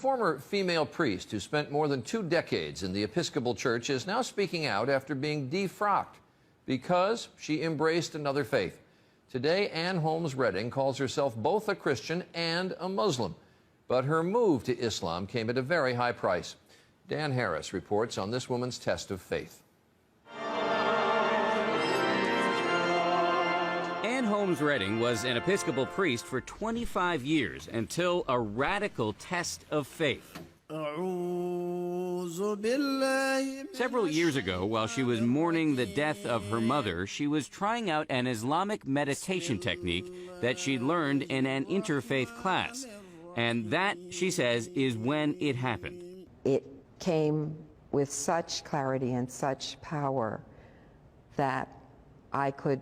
former female priest who spent more than 2 decades in the Episcopal Church is now speaking out after being defrocked because she embraced another faith. Today, Ann Holmes Redding calls herself both a Christian and a Muslim. But her move to Islam came at a very high price. Dan Harris reports on this woman's test of faith. Ann Holmes Redding was an Episcopal priest for 25 years until a radical test of faith. Several years ago, while she was mourning the death of her mother, she was trying out an Islamic meditation technique that she'd learned in an interfaith class. And that, she says, is when it happened. It came with such clarity and such power that I could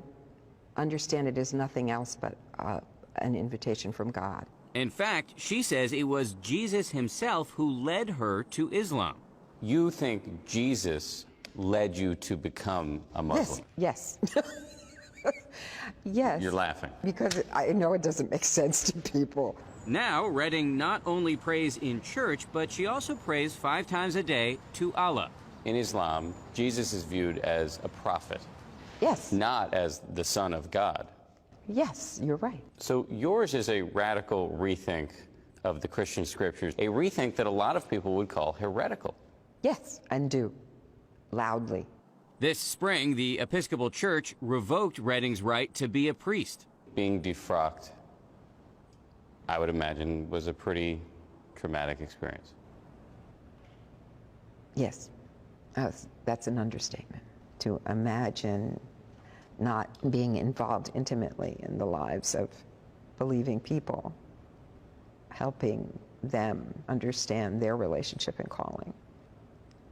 understand it as nothing else but an invitation from God. In fact, she says it was Jesus himself who led her to Islam. You think Jesus led you to become a Muslim? Yes. Yes. You're laughing. Because I know it doesn't make sense to people. Now, Redding not only prays in church, but she also prays 5 times a day to Allah. In Islam, Jesus is viewed as a prophet. Yes. Not as the Son of God. Yes, you're right. So yours is a radical rethink of the Christian scriptures, a rethink that a lot of people would call heretical. Yes, and do. Loudly. This spring, the Episcopal Church revoked Redding's right to be a priest. Being defrocked, I would imagine, was a pretty traumatic experience. Yes, that's an understatement. To imagine not being involved intimately in the lives of believing people, helping them understand their relationship and calling,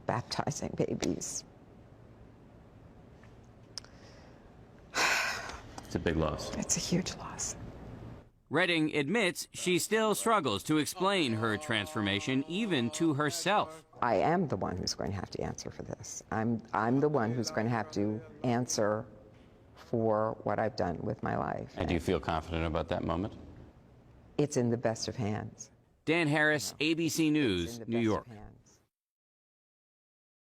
baptizing babies. It's a big loss. It's a huge loss. Redding admits she still struggles to explain her transformation even to herself. I am the one who's going to have to answer for this. I'm the one who's going to have to answer for what I've done with my life. And do you feel confident about that moment? It's in the best of hands. Dan Harris, ABC News, New York.